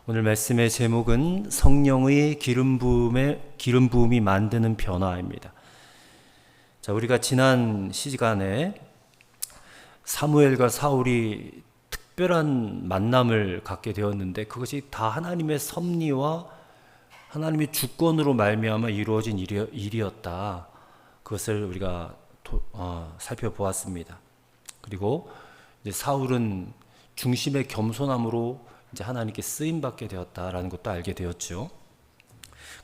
오늘 말씀의 제목은 성령의 기름 부음이 만드는 변화입니다. 자, 우리가 지난 시간에 사무엘과 사울이 특별한 만남을 갖게 되었는데 그것이 다 하나님의 섭리와 하나님의 주권으로 말미암아 이루어진 일이었다. 그것을 우리가 살펴보았습니다. 그리고 이제 사울은 중심의 겸손함으로 이제 하나님께 쓰임 받게 되었다라는 것도 알게 되었죠.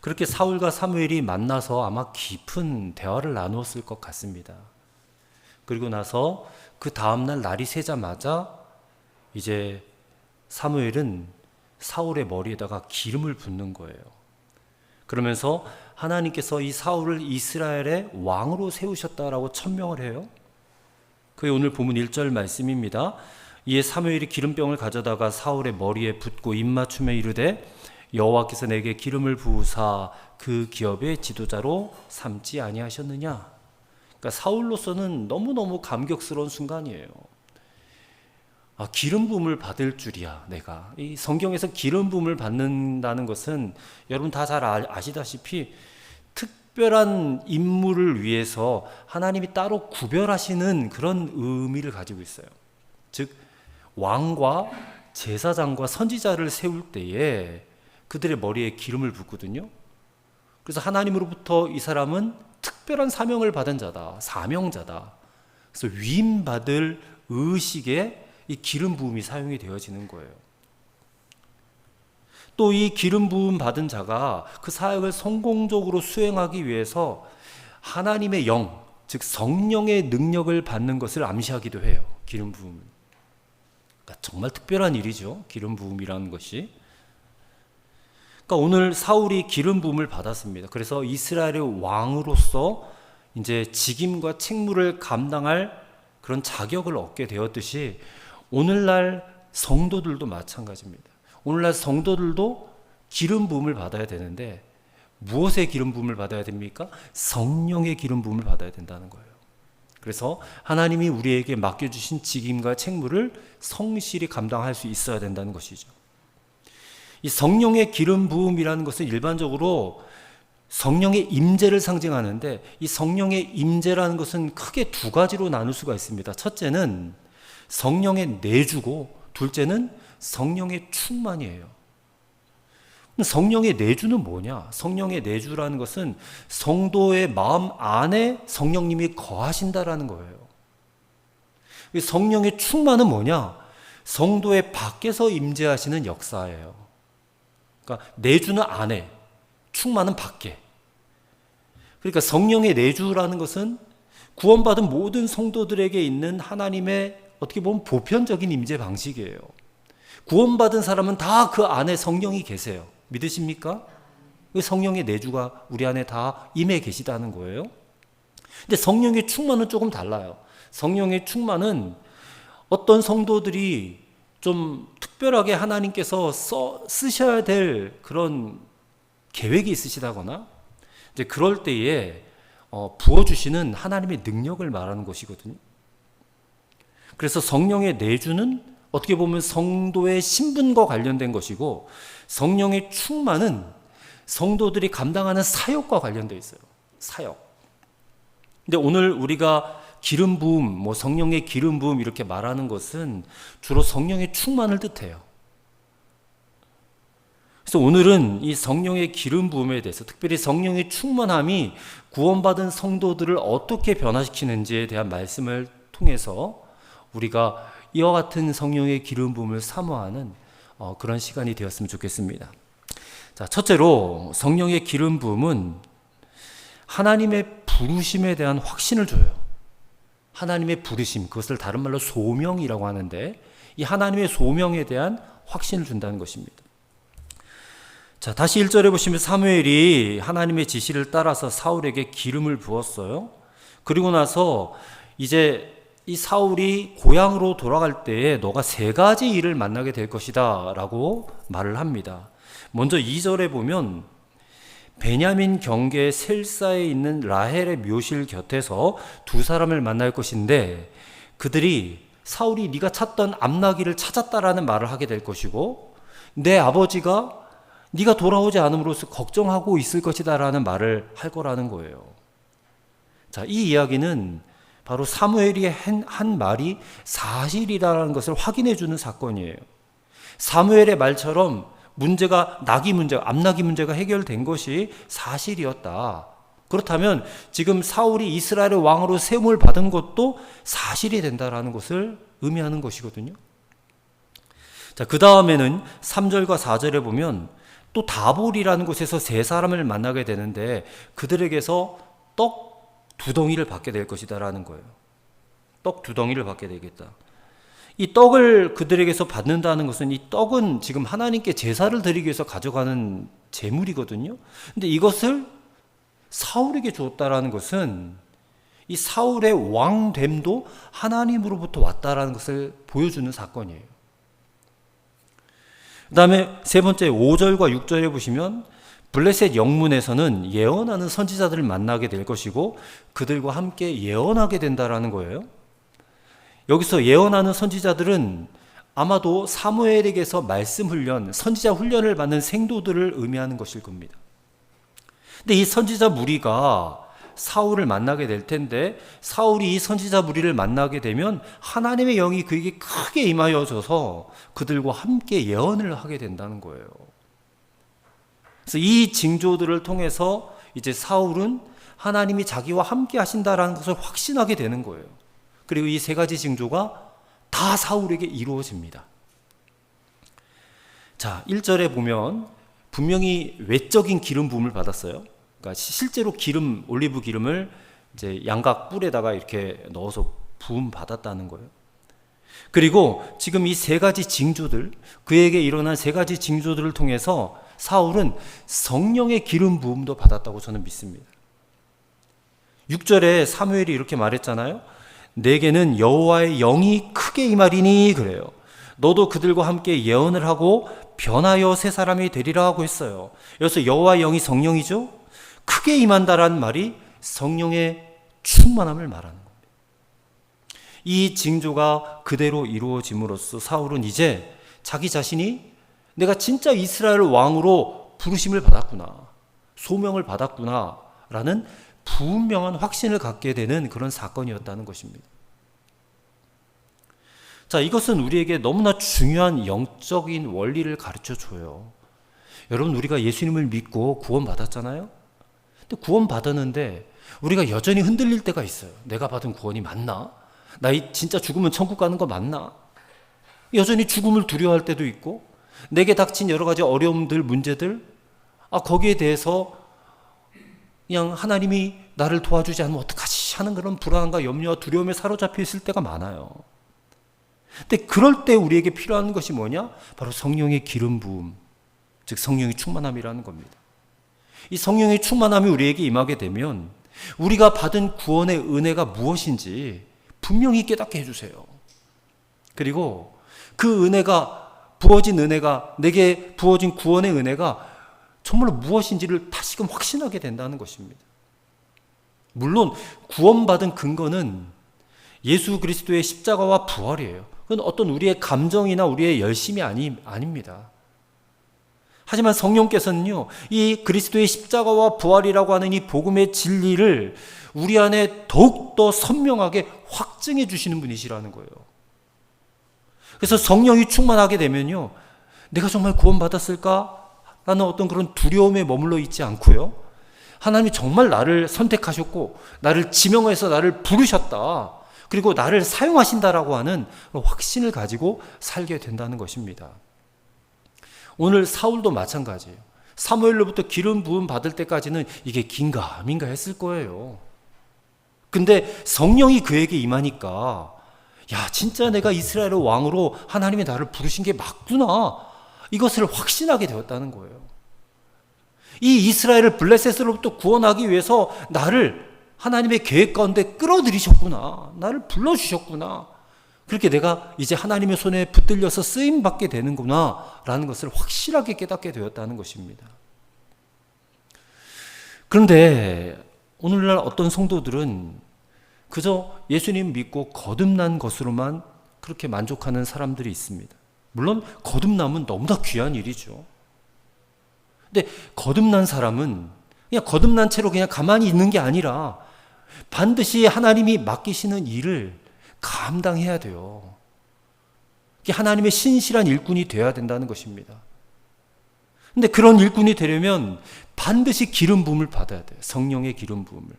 그렇게 사울과 사무엘이 만나서 아마 깊은 대화를 나누었을 것 같습니다. 그리고 나서 그 다음날 날이 새자마자 이제 사무엘은 사울의 머리에다가 기름을 붓는 거예요. 그러면서 하나님께서 이 사울을 이스라엘의 왕으로 세우셨다라고 천명을 해요. 그게 오늘 본문 1절 말씀입니다. 이에 사무엘이 기름병을 가져다가 사울의 머리에 붓고 입맞춤에 이르되 여호와께서 내게 기름을 부으사 그 기업의 지도자로 삼지 아니하셨느냐. 그러니까 사울로서는 너무너무 감격스러운 순간이에요. 기름 부음을 받을 줄이야. 내가 이 성경에서 기름 부음을 받는다는 것은 여러분 다 잘 아시다시피 특별한 임무를 위해서 하나님이 따로 구별하시는 그런 의미를 가지고 있어요. 즉 왕과 제사장과 선지자를 세울 때에 그들의 머리에 기름을 붓거든요. 그래서 하나님으로부터 이 사람은 특별한 사명을 받은 자다, 사명자다. 그래서 위임받을 의식에 이 기름 부음이 사용이 되어지는 거예요. 또 이 기름 부음 받은 자가 그 사역을 성공적으로 수행하기 위해서 하나님의 영, 즉 성령의 능력을 받는 것을 암시하기도 해요. 기름 부음은. 그러니까 정말 특별한 일이죠. 기름 부음이라는 것이. 그러니까 오늘 사울이 기름 부음을 받았습니다. 그래서 이스라엘의 왕으로서 이제 직임과 책무를 감당할 그런 자격을 얻게 되었듯이 오늘날 성도들도 마찬가지입니다. 오늘날 성도들도 기름 부음을 받아야 되는데 무엇의 기름 부음을 받아야 됩니까? 성령의 기름 부음을 받아야 된다는 거예요. 그래서 하나님이 우리에게 맡겨주신 직임과 책무를 성실히 감당할 수 있어야 된다는 것이죠. 이 성령의 기름 부음이라는 것은 일반적으로 성령의 임재를 상징하는데 이 성령의 임재라는 것은 크게 두 가지로 나눌 수가 있습니다. 첫째는 성령의 내주고 둘째는 성령의 충만이에요. 성령의 내주는 뭐냐? 성령의 내주라는 것은 성도의 마음 안에 성령님이 거하신다라는 거예요. 성령의 충만은 뭐냐? 성도의 밖에서 임재하시는 역사예요. 그러니까 내주는 안에, 충만은 밖에. 그러니까 성령의 내주라는 것은 구원받은 모든 성도들에게 있는 하나님의 어떻게 보면 보편적인 임재 방식이에요. 구원받은 사람은 다 그 안에 성령이 계세요. 믿으십니까? 성령의 내주가 우리 안에 다 임해 계시다는 거예요. 근데 성령의 충만은 조금 달라요. 성령의 충만은 어떤 성도들이 좀 특별하게 하나님께서 쓰셔야 될 그런 계획이 있으시다거나 이제 그럴 때에 부어주시는 하나님의 능력을 말하는 것이거든요. 그래서 성령의 내주는 어떻게 보면 성도의 신분과 관련된 것이고 성령의 충만은 성도들이 감당하는 사역과 관련되어 있어요. 사역. 근데 오늘 우리가 기름 부음, 성령의 기름 부음 이렇게 말하는 것은 주로 성령의 충만을 뜻해요. 그래서 오늘은 이 성령의 기름 부음에 대해서 특별히 성령의 충만함이 구원받은 성도들을 어떻게 변화시키는지에 대한 말씀을 통해서 우리가 이와 같은 성령의 기름 부음을 사모하는 그런 시간이 되었으면 좋겠습니다. 자, 첫째로 성령의 기름 부음은 하나님의 부르심에 대한 확신을 줘요. 하나님의 부르심, 그것을 다른 말로 소명이라고 하는데 이 하나님의 소명에 대한 확신을 준다는 것입니다. 자, 다시 1절에 보시면 사무엘이 하나님의 지시를 따라서 사울에게 기름을 부었어요. 그리고 나서 이제 이 사울이 고향으로 돌아갈 때에 너가 세 가지 일을 만나게 될 것이다 라고 말을 합니다. 먼저 2절에 보면 베냐민 경계 셀사에 있는 라헬의 묘실 곁에서 두 사람을 만날 것인데 그들이 사울이 네가 찾던 암나귀를 찾았다라는 말을 하게 될 것이고 내 아버지가 네가 돌아오지 않음으로써 걱정하고 있을 것이다 라는 말을 할 거라는 거예요. 자, 이 이야기는 바로 사무엘이 한 말이 사실이라는 것을 확인해 주는 사건이에요. 사무엘의 말처럼 문제가 암나기 문제가 해결된 것이 사실이었다. 그렇다면 지금 사울이 이스라엘의 왕으로 세움을 받은 것도 사실이 된다라는 것을 의미하는 것이거든요. 자, 그 다음에는 3절과 4절에 보면 또 다볼이라는 곳에서 세 사람을 만나게 되는데 그들에게서 떡 2덩이를 받게 될 것이다라는 거예요. 떡 2덩이를 받게 되겠다. 이 떡을 그들에게서 받는다는 것은 이 떡은 지금 하나님께 제사를 드리기 위해서 가져가는 제물이거든요. 근데 이것을 사울에게 주었다라는 것은 이 사울의 왕됨도 하나님으로부터 왔다라는 것을 보여주는 사건이에요. 그 다음에 세 번째 5절과 6절에 보시면 블레셋 영문에서는 예언하는 선지자들을 만나게 될 것이고 그들과 함께 예언하게 된다라는 거예요. 여기서 예언하는 선지자들은 아마도 사무엘에게서 말씀 훈련, 선지자 훈련을 받는 생도들을 의미하는 것일 겁니다. 근데 이 선지자 무리가 사울을 만나게 될 텐데 사울이 이 선지자 무리를 만나게 되면 하나님의 영이 그에게 크게 임하여져서 그들과 함께 예언을 하게 된다는 거예요. 그래서 이 징조들을 통해서 이제 사울은 하나님이 자기와 함께 하신다라는 것을 확신하게 되는 거예요. 그리고 이 세 가지 징조가 다 사울에게 이루어집니다. 자, 1절에 보면 분명히 외적인 기름 부음을 받았어요. 그러니까 실제로 올리브 기름을 이제 양각 뿔에다가 이렇게 넣어서 부음 받았다는 거예요. 그리고 지금 이 세 가지 징조들, 그에게 일어난 세 가지 징조들을 통해서 사울은 성령의 기름 부음도 받았다고 저는 믿습니다. 6절에 사무엘이 이렇게 말했잖아요. 내게는 여호와의 영이 크게 임하리니 그래요. 너도 그들과 함께 예언을 하고 변하여 새 사람이 되리라 하고 했어요. 여기서 여호와의 영이 성령이죠. 크게 임한다라는 말이 성령의 충만함을 말하는 겁니다. 이 징조가 그대로 이루어짐으로써 사울은 이제 자기 자신이 내가 진짜 이스라엘 왕으로 부르심을 받았구나, 소명을 받았구나 라는 분명한 확신을 갖게 되는 그런 사건이었다는 것입니다. 자, 이것은 우리에게 너무나 중요한 영적인 원리를 가르쳐줘요. 여러분, 우리가 예수님을 믿고 구원받았잖아요. 근데 구원받았는데 우리가 여전히 흔들릴 때가 있어요. 내가 받은 구원이 맞나? 나 진짜 죽으면 천국 가는 거 맞나? 여전히 죽음을 두려워할 때도 있고 내게 닥친 여러 가지 어려움들, 문제들, 거기에 대해서 그냥 하나님이 나를 도와주지 않으면 어떡하지 하는 그런 불안과 염려와 두려움에 사로잡혀 있을 때가 많아요. 근데 그럴 때 우리에게 필요한 것이 뭐냐? 바로 성령의 기름 부음, 즉 성령의 충만함이라는 겁니다. 이 성령의 충만함이 우리에게 임하게 되면 우리가 받은 구원의 은혜가 무엇인지 분명히 깨닫게 해주세요. 그리고 그 은혜가 내게 부어진 구원의 은혜가 정말로 무엇인지를 다시금 확신하게 된다는 것입니다. 물론 구원받은 근거는 예수 그리스도의 십자가와 부활이에요. 그건 어떤 우리의 감정이나 우리의 열심이 아닙니다. 하지만 성령께서는요, 이 그리스도의 십자가와 부활이라고 하는 이 복음의 진리를 우리 안에 더욱더 선명하게 확증해 주시는 분이시라는 거예요. 그래서 성령이 충만하게 되면요, 내가 정말 구원받았을까? 라는 어떤 그런 두려움에 머물러 있지 않고요, 하나님이 정말 나를 선택하셨고 나를 지명해서 나를 부르셨다, 그리고 나를 사용하신다라고 하는 확신을 가지고 살게 된다는 것입니다. 오늘 사울도 마찬가지예요. 사무엘로부터 기름 부음 받을 때까지는 이게 긴가민가 했을 거예요. 근데 성령이 그에게 임하니까 야, 진짜 내가 이스라엘의 왕으로 하나님이 나를 부르신 게 맞구나, 이것을 확신하게 되었다는 거예요. 이 이스라엘을 블레셋으로부터 구원하기 위해서 나를 하나님의 계획 가운데 끌어들이셨구나, 나를 불러주셨구나, 그렇게 내가 이제 하나님의 손에 붙들려서 쓰임받게 되는구나 라는 것을 확실하게 깨닫게 되었다는 것입니다. 그런데 오늘날 어떤 성도들은 그저 예수님 믿고 거듭난 것으로만 그렇게 만족하는 사람들이 있습니다. 물론 거듭남은 너무나 귀한 일이죠. 근데 거듭난 사람은 그냥 거듭난 채로 그냥 가만히 있는 게 아니라 반드시 하나님이 맡기시는 일을 감당해야 돼요. 하나님의 신실한 일꾼이 되어야 된다는 것입니다. 근데 그런 일꾼이 되려면 반드시 기름 부음을 받아야 돼요. 성령의 기름 부음을.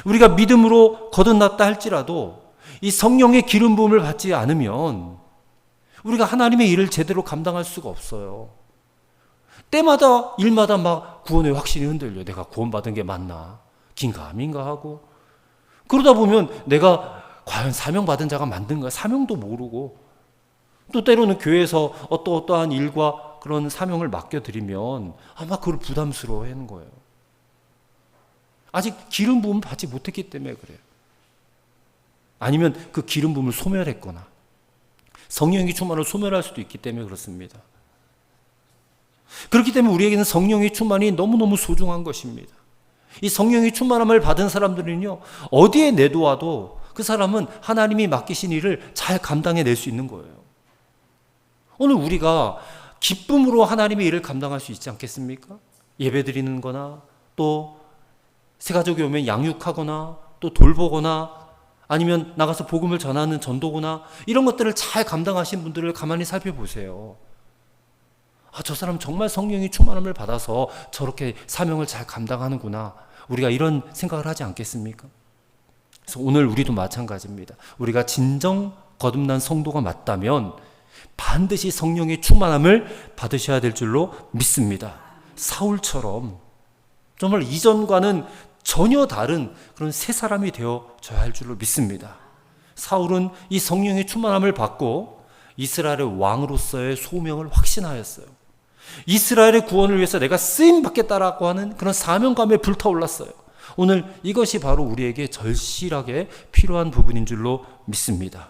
우리가 믿음으로 거듭났다 할지라도 이 성령의 기름 부음을 받지 않으면 우리가 하나님의 일을 제대로 감당할 수가 없어요. 때마다 일마다 막 구원의 확신이 흔들려. 내가 구원받은 게 맞나? 긴가 아닌가 하고 그러다 보면 내가 과연 사명받은 자가 맞는가? 사명도 모르고 또 때로는 교회에서 어떠한 일과 그런 사명을 맡겨드리면 아마 그걸 부담스러워하는 거예요. 아직 기름 부음 받지 못했기 때문에 그래요. 아니면 그 기름 부음을 소멸했거나 성령의 충만을 소멸할 수도 있기 때문에 그렇습니다. 그렇기 때문에 우리에게는 성령의 충만이 너무너무 소중한 것입니다. 이 성령의 충만함을 받은 사람들은요, 어디에 내놓아도 그 사람은 하나님이 맡기신 일을 잘 감당해낼 수 있는 거예요. 오늘 우리가 기쁨으로 하나님의 일을 감당할 수 있지 않겠습니까? 예배 드리는 거나 또 새가족이 오면 양육하거나 또 돌보거나 아니면 나가서 복음을 전하는 전도거나 이런 것들을 잘 감당하신 분들을 가만히 살펴보세요. 저 사람 정말 성령의 충만함을 받아서 저렇게 사명을 잘 감당하는구나. 우리가 이런 생각을 하지 않겠습니까? 그래서 오늘 우리도 마찬가지입니다. 우리가 진정 거듭난 성도가 맞다면 반드시 성령의 충만함을 받으셔야 될 줄로 믿습니다. 사울처럼 정말 이전과는 전혀 다른 그런 새 사람이 되어져야 할 줄로 믿습니다. 사울은 이 성령의 충만함을 받고 이스라엘의 왕으로서의 소명을 확신하였어요. 이스라엘의 구원을 위해서 내가 쓰임받겠다라고 하는 그런 사명감에 불타올랐어요. 오늘 이것이 바로 우리에게 절실하게 필요한 부분인 줄로 믿습니다.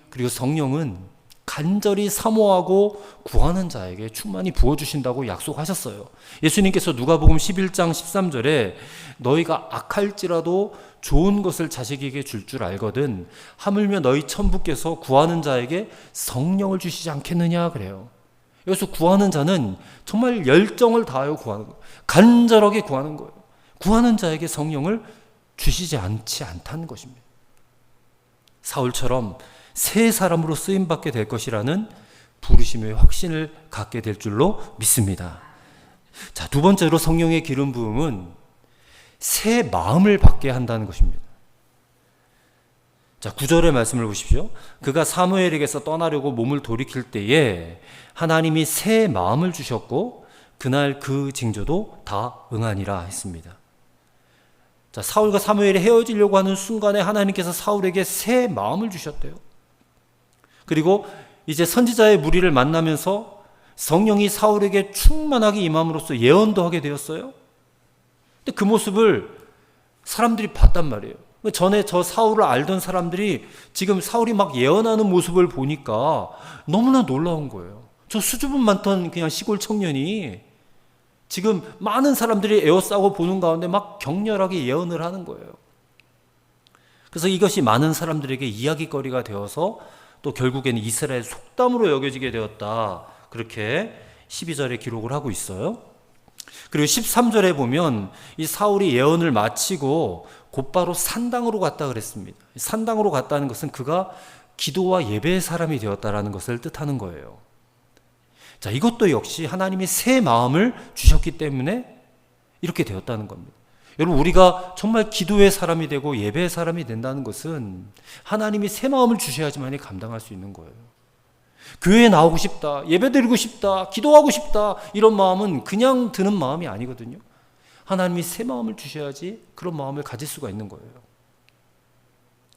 그리고 성령은 간절히 사모하고 구하는 자에게 충만히 부어주신다고 약속하셨어요. 예수님께서 누가복음 11장 13절에 너희가 악할지라도 좋은 것을 자식에게 줄 줄 알거든 하물며 너희 천부께서 구하는 자에게 성령을 주시지 않겠느냐 그래요. 여기서 구하는 자는 정말 열정을 다하여 구하는 거예요. 간절하게 구하는 거예요. 구하는 자에게 성령을 주시지 않지 않다는 것입니다. 사울처럼 새 사람으로 쓰임받게 될 것이라는 부르심의 확신을 갖게 될 줄로 믿습니다. 자, 두 번째로 성령의 기름 부음은 새 마음을 받게 한다는 것입니다. 자, 9절의 말씀을 보십시오. 그가 사무엘에게서 떠나려고 몸을 돌이킬 때에 하나님이 새 마음을 주셨고 그날 그 징조도 다 응하니라 했습니다. 자, 사울과 사무엘이 헤어지려고 하는 순간에 하나님께서 사울에게 새 마음을 주셨대요. 그리고 이제 선지자의 무리를 만나면서 성령이 사울에게 충만하게 임함으로써 예언도 하게 되었어요. 근데 그 모습을 사람들이 봤단 말이에요. 전에 저 사울을 알던 사람들이 지금 사울이 막 예언하는 모습을 보니까 너무나 놀라운 거예요. 저 수줍음 많던 그냥 시골 청년이 지금 많은 사람들이 에워싸고 보는 가운데 막 격렬하게 예언을 하는 거예요. 그래서 이것이 많은 사람들에게 이야기거리가 되어서 또 결국에는 이스라엘 속담으로 여겨지게 되었다. 그렇게 12절에 기록을 하고 있어요. 그리고 13절에 보면 이 사울이 예언을 마치고 곧바로 산당으로 갔다 그랬습니다. 산당으로 갔다는 것은 그가 기도와 예배의 사람이 되었다라는 것을 뜻하는 거예요. 자, 이것도 역시 하나님이 새 마음을 주셨기 때문에 이렇게 되었다는 겁니다. 여러분, 우리가 정말 기도의 사람이 되고 예배의 사람이 된다는 것은 하나님이 새 마음을 주셔야지만이 감당할 수 있는 거예요. 교회에 나오고 싶다, 예배 드리고 싶다, 기도하고 싶다, 이런 마음은 그냥 드는 마음이 아니거든요. 하나님이 새 마음을 주셔야지 그런 마음을 가질 수가 있는 거예요.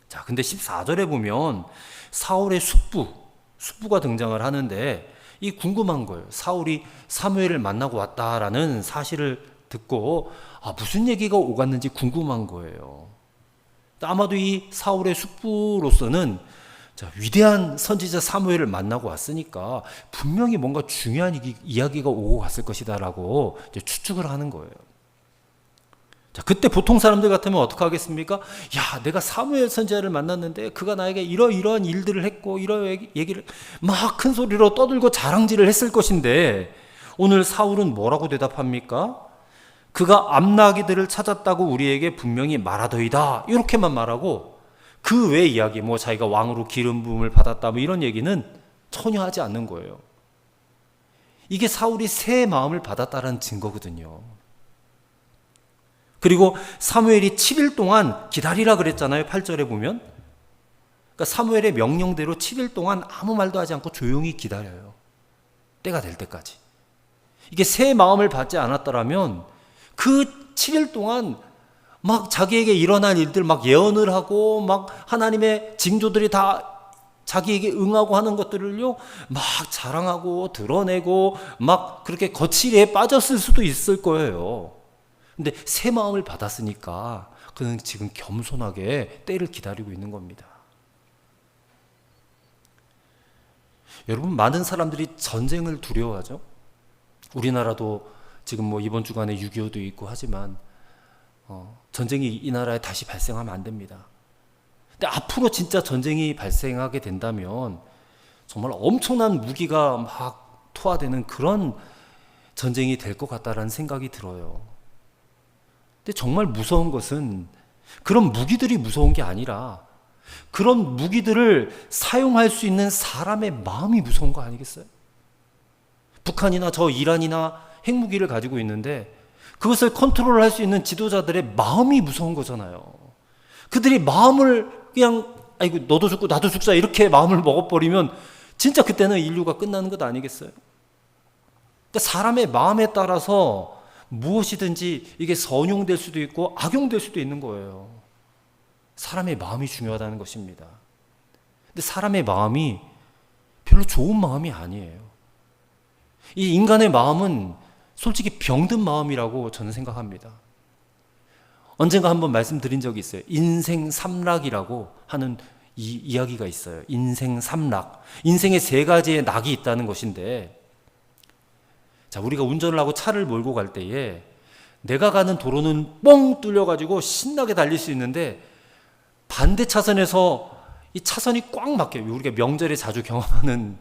자, 근데 14절에 보면 사울의 숙부가 등장을 하는데 이 궁금한 거예요. 사울이 사무엘을 만나고 왔다라는 사실을 듣고 무슨 얘기가 오갔는지 궁금한 거예요. 아마도 이 사울의 숙부로서는 위대한 선지자 사무엘을 만나고 왔으니까 분명히 뭔가 중요한 이야기가 오고 갔을 것이다라고 추측을 하는 거예요. 자, 그때 보통 사람들 같으면 어떻게 하겠습니까? 야, 내가 사무엘 선지자를 만났는데 그가 나에게 이러이러한 일들을 했고 이러한 얘기를 막 큰 소리로 떠들고 자랑질을 했을 것인데 오늘 사울은 뭐라고 대답합니까? 그가 암나기들을 찾았다고 우리에게 분명히 말하더이다. 이렇게만 말하고 그 외 이야기, 뭐 자기가 왕으로 기름 부음을 받았다, 뭐 이런 얘기는 전혀 하지 않는 거예요. 이게 사울이 새 마음을 받았다는 증거거든요. 그리고 사무엘이 7일 동안 기다리라 그랬잖아요. 8절에 보면. 그러니까 사무엘의 명령대로 7일 동안 아무 말도 하지 않고 조용히 기다려요. 때가 될 때까지. 이게 새 마음을 받지 않았더라면 그 7일 동안 막 자기에게 일어날 일들 막 예언을 하고 막 하나님의 징조들이 다 자기에게 응하고 하는 것들을요 막 자랑하고 드러내고 막 그렇게 거칠에 빠졌을 수도 있을 거예요. 근데 새 마음을 받았으니까 그는 지금 겸손하게 때를 기다리고 있는 겁니다. 여러분, 많은 사람들이 전쟁을 두려워하죠. 우리나라도 지금 뭐 이번 주간에 6.25도 있고 하지만 전쟁이 이 나라에 다시 발생하면 안 됩니다. 근데 앞으로 진짜 전쟁이 발생하게 된다면 정말 엄청난 무기가 막 투하되는 그런 전쟁이 될 것 같다라는 생각이 들어요. 근데 정말 무서운 것은 그런 무기들이 무서운 게 아니라 그런 무기들을 사용할 수 있는 사람의 마음이 무서운 거 아니겠어요? 북한이나 저 이란이나 핵무기를 가지고 있는데 그것을 컨트롤할 수 있는 지도자들의 마음이 무서운 거잖아요. 그들이 마음을 그냥 아이고 너도 죽고 나도 죽자 이렇게 마음을 먹어버리면 진짜 그때는 인류가 끝나는 것 아니겠어요? 그러니까 사람의 마음에 따라서 무엇이든지 이게 선용될 수도 있고 악용될 수도 있는 거예요. 사람의 마음이 중요하다는 것입니다. 근데 사람의 마음이 별로 좋은 마음이 아니에요. 이 인간의 마음은 솔직히 병든 마음이라고 저는 생각합니다. 언젠가 한번 말씀드린 적이 있어요. 인생 삼락이라고 하는 이야기가 있어요. 인생 삼락. 인생에 세 가지의 낙이 있다는 것인데, 자, 우리가 운전을 하고 차를 몰고 갈 때에 내가 가는 도로는 뻥 뚫려가지고 신나게 달릴 수 있는데 반대 차선에서 이 차선이 꽉 막혀요. 우리가 명절에 자주 경험하는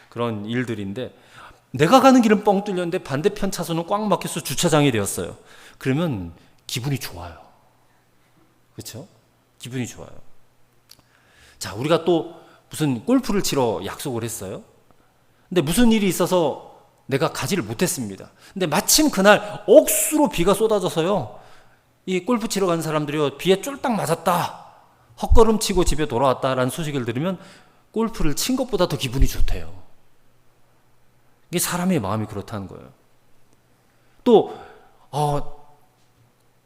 그런 일들인데 내가 가는 길은 뻥 뚫렸는데 반대편 차선은 꽉 막혀서 주차장이 되었어요. 그러면 기분이 좋아요. 그렇죠? 기분이 좋아요. 자, 우리가 또 무슨 골프를 치러 약속을 했어요. 근데 무슨 일이 있어서 내가 가지를 못했습니다. 근데 마침 그날 억수로 비가 쏟아져서요. 이 골프 치러 간 사람들이 비에 쫄딱 맞았다. 헛걸음 치고 집에 돌아왔다라는 소식을 들으면 골프를 친 것보다 더 기분이 좋대요. 이게 사람의 마음이 그렇다는 거예요. 또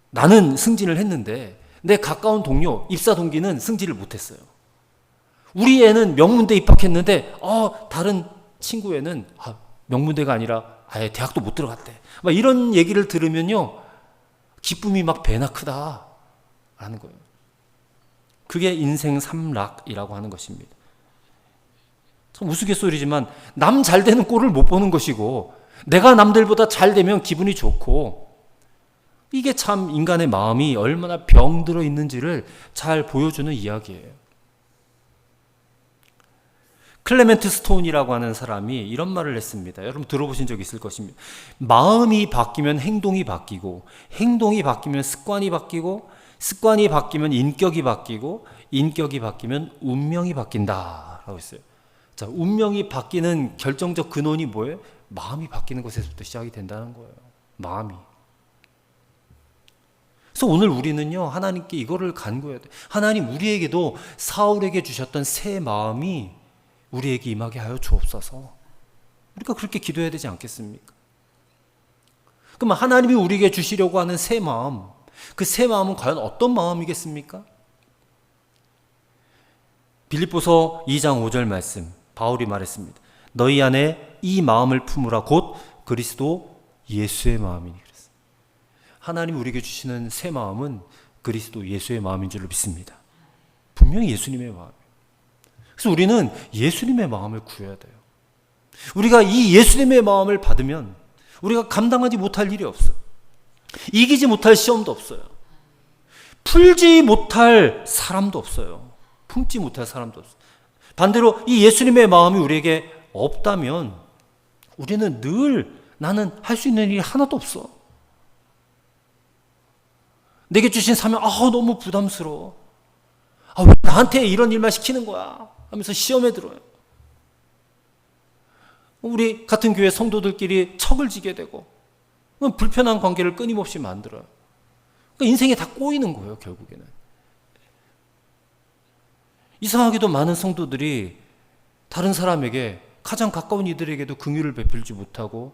나는 승진을 했는데 내 가까운 동료, 입사 동기는 승진을 못했어요. 우리 애는 명문대 입학했는데 다른 친구 애는 명문대가 아니라 아예 대학도 못 들어갔대. 막 이런 얘기를 들으면요 기쁨이 막 배나 크다 라는 거예요. 그게 인생 삼락이라고 하는 것입니다. 참 우스갯소리지만 남 잘 되는 꼴을 못 보는 것이고 내가 남들보다 잘 되면 기분이 좋고, 이게 참 인간의 마음이 얼마나 병들어 있는지를 잘 보여주는 이야기예요. 클레멘트 스톤이라고 하는 사람이 이런 말을 했습니다. 여러분 들어보신 적 있을 것입니다. 마음이 바뀌면 행동이 바뀌고, 행동이 바뀌면 습관이 바뀌고, 습관이 바뀌면 인격이 바뀌고, 인격이 바뀌면 운명이 바뀐다라고 했어요. 자, 운명이 바뀌는 결정적 근원이 뭐예요? 마음이 바뀌는 것에서부터 시작이 된다는 거예요. 마음이. 그래서 오늘 우리는요 하나님께 이거를 간구해야 돼요. 하나님, 우리에게도 사울에게 주셨던 새 마음이 우리에게 임하게 하여 주옵소서. 우리가 그렇게 기도해야 되지 않겠습니까? 그럼 하나님이 우리에게 주시려고 하는 새 마음, 그 새 마음은 과연 어떤 마음이겠습니까? 빌립보서 2장 5절 말씀, 바울이 말했습니다. 너희 안에 이 마음을 품으라, 곧 그리스도 예수의 마음이니. 그랬어요. 하나님 우리에게 주시는 새 마음은 그리스도 예수의 마음인 줄로 믿습니다. 분명히 예수님의 마음. 그래서 우리는 예수님의 마음을 구해야 돼요. 우리가 이 예수님의 마음을 받으면 우리가 감당하지 못할 일이 없어요. 이기지 못할 시험도 없어요. 풀지 못할 사람도 없어요. 품지 못할 사람도 없어요. 반대로 이 예수님의 마음이 우리에게 없다면 우리는 늘 나는 할 수 있는 일이 하나도 없어. 내게 주신 사명, 너무 부담스러워. 왜 나한테 이런 일만 시키는 거야? 하면서 시험에 들어요. 우리 같은 교회 성도들끼리 척을 지게 되고 불편한 관계를 끊임없이 만들어요. 그러니까 인생이 다 꼬이는 거예요, 결국에는. 이상하게도 많은 성도들이 다른 사람에게, 가장 가까운 이들에게도 긍휼을 베풀지 못하고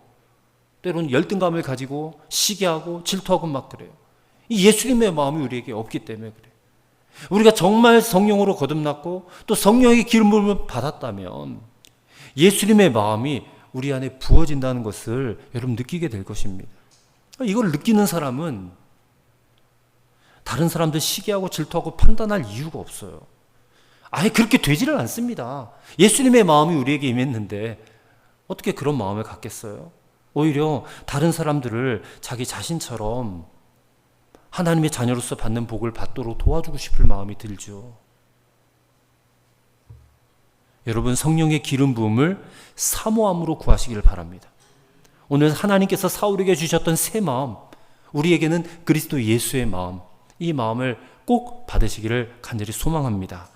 때로는 열등감을 가지고 시기하고 질투하고 막 그래요. 이 예수님의 마음이 우리에게 없기 때문에 그래요. 우리가 정말 성령으로 거듭났고 또 성령의 기름을 받았다면 예수님의 마음이 우리 안에 부어진다는 것을 여러분 느끼게 될 것입니다. 이걸 느끼는 사람은 다른 사람들 시기하고 질투하고 판단할 이유가 없어요. 아예 그렇게 되지를 않습니다. 예수님의 마음이 우리에게 임했는데 어떻게 그런 마음을 갖겠어요? 오히려 다른 사람들을 자기 자신처럼 하나님의 자녀로서 받는 복을 받도록 도와주고 싶을 마음이 들죠. 여러분, 성령의 기름 부음을 사모함으로 구하시기를 바랍니다. 오늘 하나님께서 사울에게 주셨던 새 마음, 우리에게는 그리스도 예수의 마음, 이 마음을 꼭 받으시기를 간절히 소망합니다.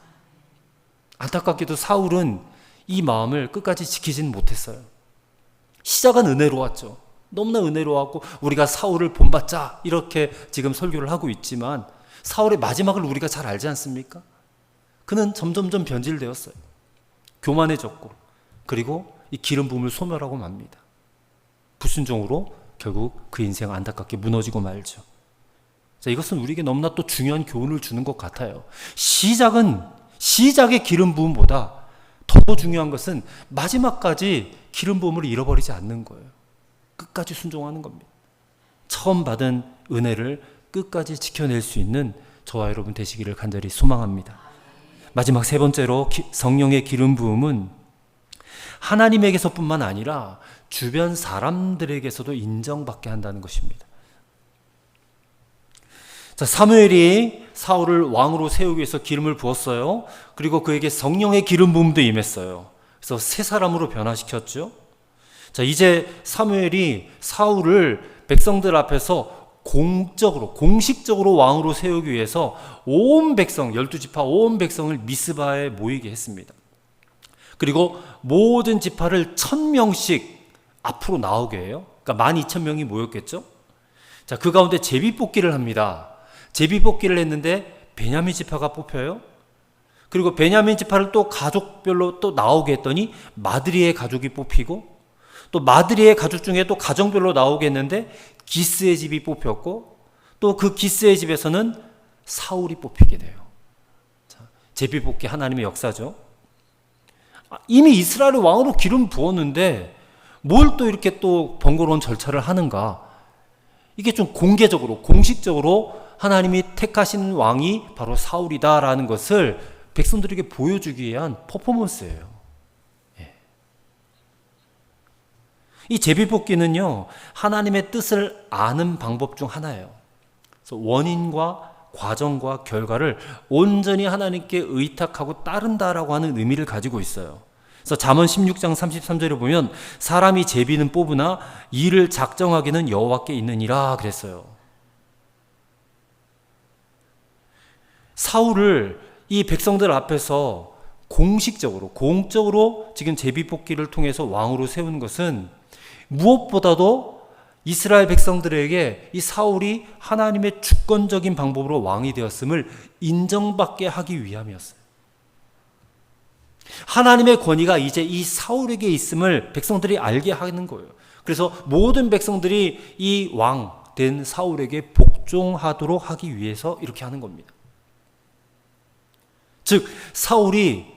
안타깝게도 사울은 이 마음을 끝까지 지키진 못했어요. 시작은 은혜로웠죠. 너무나 은혜로웠고 우리가 사울을 본받자 이렇게 지금 설교를 하고 있지만 사울의 마지막을 우리가 잘 알지 않습니까? 그는 점점점 변질되었어요. 교만해졌고 그리고 이 기름 부음을 소멸하고 맙니다. 불순종으로 결국 그 인생 안타깝게 무너지고 말죠. 자, 이것은 우리에게 너무나 또 중요한 교훈을 주는 것 같아요. 시작의 기름 부음보다 더 중요한 것은 마지막까지 기름 부음을 잃어버리지 않는 거예요. 끝까지 순종하는 겁니다. 처음 받은 은혜를 끝까지 지켜낼 수 있는 저와 여러분 되시기를 간절히 소망합니다. 마지막 세 번째로 성령의 기름 부음은 하나님에게서뿐만 아니라 주변 사람들에게서도 인정받게 한다는 것입니다. 자, 사무엘이 사울을 왕으로 세우기 위해서 기름을 부었어요. 그리고 그에게 성령의 기름 부음도 임했어요. 그래서 새 사람으로 변화시켰죠. 자, 이제 사무엘이 사울을 백성들 앞에서 공식적으로 왕으로 세우기 위해서 온 백성, 12지파 온 백성을 미스바에 모이게 했습니다. 그리고 모든 지파를 1000명씩 앞으로 나오게 해요. 그러니까 12,000명이 모였겠죠. 자, 그 가운데 제비뽑기를 합니다. 제비뽑기를 했는데 베냐민 지파가 뽑혀요. 그리고 베냐민 지파를 또 가족별로 또 나오게 했더니 마드리의 가족이 뽑히고 또 마드리의 가족 중에 또 가정별로 나오게 했는데 기스의 집이 뽑혔고 또 그 기스의 집에서는 사울이 뽑히게 돼요. 자, 제비뽑기 하나님의 역사죠. 이미 이스라엘의 왕으로 기름 부었는데 뭘 또 이렇게 또 번거로운 절차를 하는가? 이게 좀 공개적으로, 공식적으로 하나님이 택하신 왕이 바로 사울이다라는 것을 백성들에게 보여주기 위한 퍼포먼스예요. 예. 이 제비뽑기는요, 하나님의 뜻을 아는 방법 중 하나예요. 그래서 원인과 과정과 결과를 온전히 하나님께 의탁하고 따른다라고 하는 의미를 가지고 있어요. 그래서 잠언 16장 33절에 보면 사람이 제비는 뽑으나 이를 작정하기는 여호와께 있느니라 그랬어요. 사울을 이 백성들 앞에서 공적으로 지금 제비뽑기를 통해서 왕으로 세운 것은 무엇보다도 이스라엘 백성들에게 이 사울이 하나님의 주권적인 방법으로 왕이 되었음을 인정받게 하기 위함이었어요. 하나님의 권위가 이제 이 사울에게 있음을 백성들이 알게 하는 거예요. 그래서 모든 백성들이 이 왕 된 사울에게 복종하도록 하기 위해서 이렇게 하는 겁니다. 즉 사울이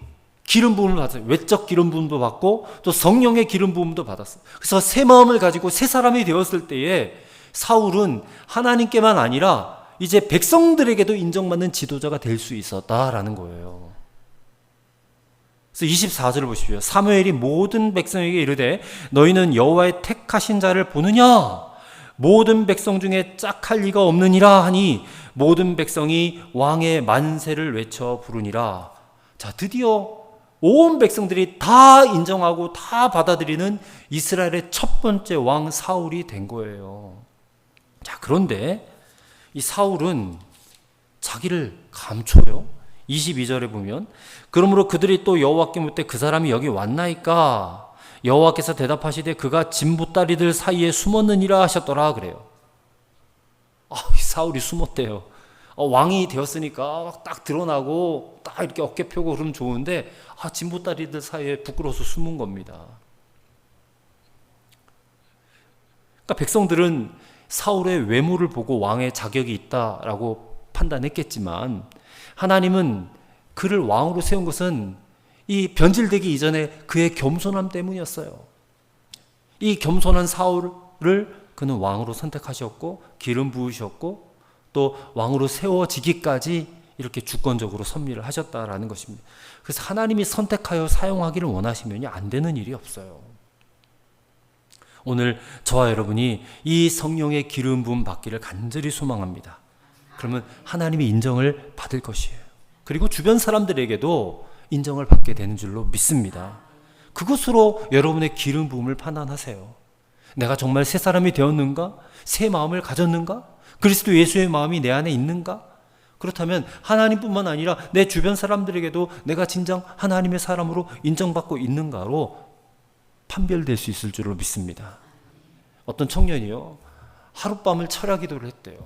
기름 부음을 받았어요. 외적 기름 부음도 받고 또 성령의 기름 부음도 받았어요. 그래서 새 마음을 가지고 새 사람이 되었을 때에 사울은 하나님께만 아니라 이제 백성들에게도 인정받는 지도자가 될 수 있었다라는 거예요. 그래서 24절을 보십시오. 사무엘이 모든 백성에게 이르되 너희는 여호와의 택하신 자를 보느냐? 모든 백성 중에 짝할 리가 없느니라 하니 모든 백성이 왕의 만세를 외쳐 부르니라. 자, 드디어 온 백성들이 다 인정하고 다 받아들이는 이스라엘의 첫 번째 왕 사울이 된 거예요. 자, 그런데 이 사울은 자기를 감춰요. 22절에 보면 그러므로 그들이 또 여호와께 묻되 그 사람이 여기 왔나이까? 여호와께서 대답하시되 그가 진보다리들 사이에 숨었느니라 하셨더라 그래요. 사울이 숨었대요. 왕이 되었으니까 딱 드러나고 딱 이렇게 어깨 펴고 그러면 좋은데 진보다리들 사이에 부끄러워서 숨은 겁니다. 그러니까 백성들은 사울의 외모를 보고 왕의 자격이 있다라고 판단했겠지만 하나님은 그를 왕으로 세운 것은 이 변질되기 이전에 그의 겸손함 때문이었어요. 이 겸손한 사울을 그는 왕으로 선택하셨고 기름 부으셨고 또 왕으로 세워지기까지 이렇게 주권적으로 섭리를 하셨다라는 것입니다. 그래서 하나님이 선택하여 사용하기를 원하시면 안 되는 일이 없어요. 오늘 저와 여러분이 이 성령의 기름 부음 받기를 간절히 소망합니다. 그러면 하나님이 인정을 받을 것이에요. 그리고 주변 사람들에게도 인정을 받게 되는 줄로 믿습니다. 그것으로 여러분의 기름 부음을 판단하세요. 내가 정말 새 사람이 되었는가? 새 마음을 가졌는가? 그리스도 예수의 마음이 내 안에 있는가? 그렇다면 하나님뿐만 아니라 내 주변 사람들에게도 내가 진정 하나님의 사람으로 인정받고 있는가로 판별될 수 있을 줄로 믿습니다. 어떤 청년이요, 하룻밤을 철야 기도를 했대요.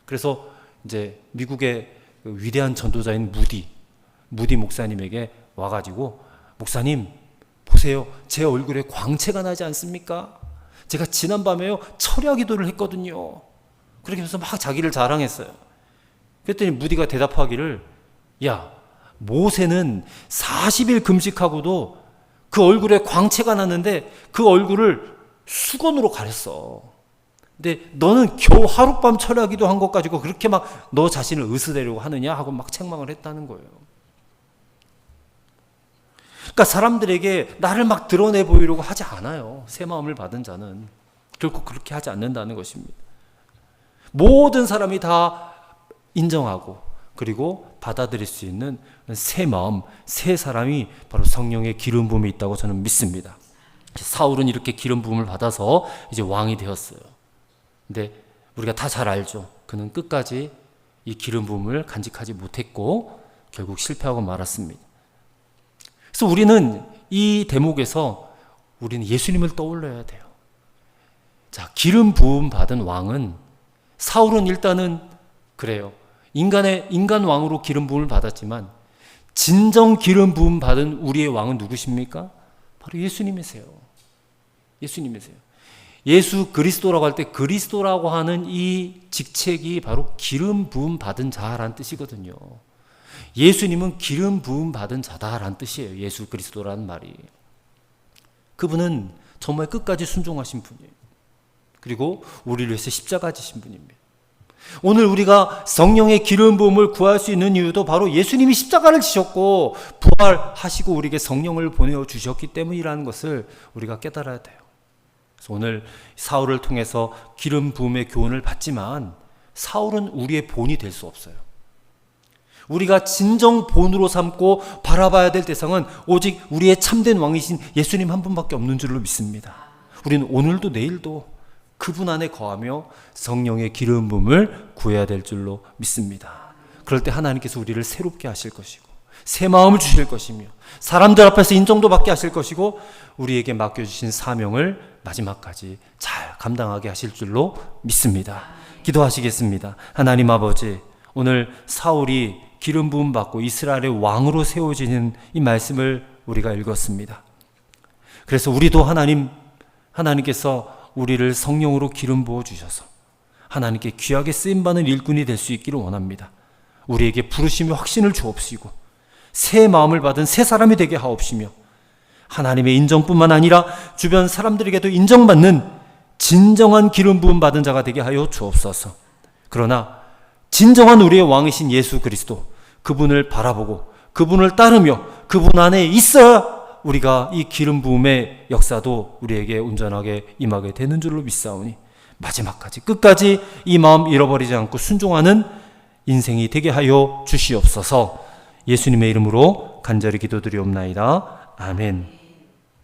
그래서 이제 미국의 위대한 전도자인 무디 목사님에게 와가지고, 목사님 보세요, 제 얼굴에 광채가 나지 않습니까? 제가 지난밤에요 철야 기도를 했거든요. 그렇게 해서 막 자기를 자랑했어요. 그랬더니 무디가 대답하기를, 야, 모세는 40일 금식하고도 그 얼굴에 광채가 났는데 그 얼굴을 수건으로 가렸어. 근데 너는 겨우 하룻밤 철야기도 한 것 가지고 그렇게 막 너 자신을 으스대려고 하느냐 하고 막 책망을 했다는 거예요. 그러니까 사람들에게 나를 막 드러내 보이려고 하지 않아요. 새 마음을 받은 자는 결코 그렇게 하지 않는다는 것입니다. 모든 사람이 다 인정하고 그리고 받아들일 수 있는 새 마음, 새 사람이 바로 성령의 기름 부음이 있다고 저는 믿습니다. 사울은 이렇게 기름 부음을 받아서 이제 왕이 되었어요. 근데 우리가 다 잘 알죠. 그는 끝까지 이 기름 부음을 간직하지 못했고 결국 실패하고 말았습니다. 그래서 우리는 이 대목에서 우리는 예수님을 떠올려야 돼요. 자, 기름 부음 받은 왕은, 사울은 일단은 그래요. 인간 왕으로 기름 부음을 받았지만 진정 기름 부음 받은 우리의 왕은 누구십니까? 바로 예수님이세요. 예수님이세요. 예수 그리스도라고 할 때 그리스도라고 하는 이 직책이 바로 기름 부음 받은 자라는 뜻이거든요. 예수님은 기름 부음 받은 자다라는 뜻이에요. 예수 그리스도라는 말이. 그분은 정말 끝까지 순종하신 분이에요. 그리고 우리를 위해서 십자가 지신 분입니다. 오늘 우리가 성령의 기름 부음을 구할 수 있는 이유도 바로 예수님이 십자가를 지셨고 부활하시고 우리에게 성령을 보내어 주셨기 때문이라는 것을 우리가 깨달아야 돼요. 그래서 오늘 사울을 통해서 기름 부음의 교훈을 받지만 사울은 우리의 본이 될 수 없어요. 우리가 진정 본으로 삼고 바라봐야 될 대상은 오직 우리의 참된 왕이신 예수님 한 분밖에 없는 줄로 믿습니다. 우리는 오늘도 내일도 그분 안에 거하며 성령의 기름 부음을 구해야 될 줄로 믿습니다. 그럴 때 하나님께서 우리를 새롭게 하실 것이고 새 마음을 주실 것이며 사람들 앞에서 인정도 받게 하실 것이고 우리에게 맡겨주신 사명을 마지막까지 잘 감당하게 하실 줄로 믿습니다. 기도하시겠습니다. 하나님 아버지, 오늘 사울이 기름 부음 받고 이스라엘의 왕으로 세워지는 이 말씀을 우리가 읽었습니다. 그래서 우리도 하나님께서 우리를 성령으로 기름 부어 주셔서 하나님께 귀하게 쓰임받는 일꾼이 될 수 있기를 원합니다. 우리에게 부르심의 확신을 주옵시고 새 마음을 받은 새 사람이 되게 하옵시며 하나님의 인정뿐만 아니라 주변 사람들에게도 인정받는 진정한 기름 부음 받은 자가 되게 하여 주옵소서. 그러나 진정한 우리의 왕이신 예수 그리스도, 그분을 바라보고 그분을 따르며 그분 안에 있어야 우리가 이 기름 부음의 역사도 우리에게 온전하게 임하게 되는 줄로 믿사오니 마지막까지 끝까지 이 마음 잃어버리지 않고 순종하는 인생이 되게 하여 주시옵소서. 예수님의 이름으로 간절히 기도드리옵나이다. 아멘.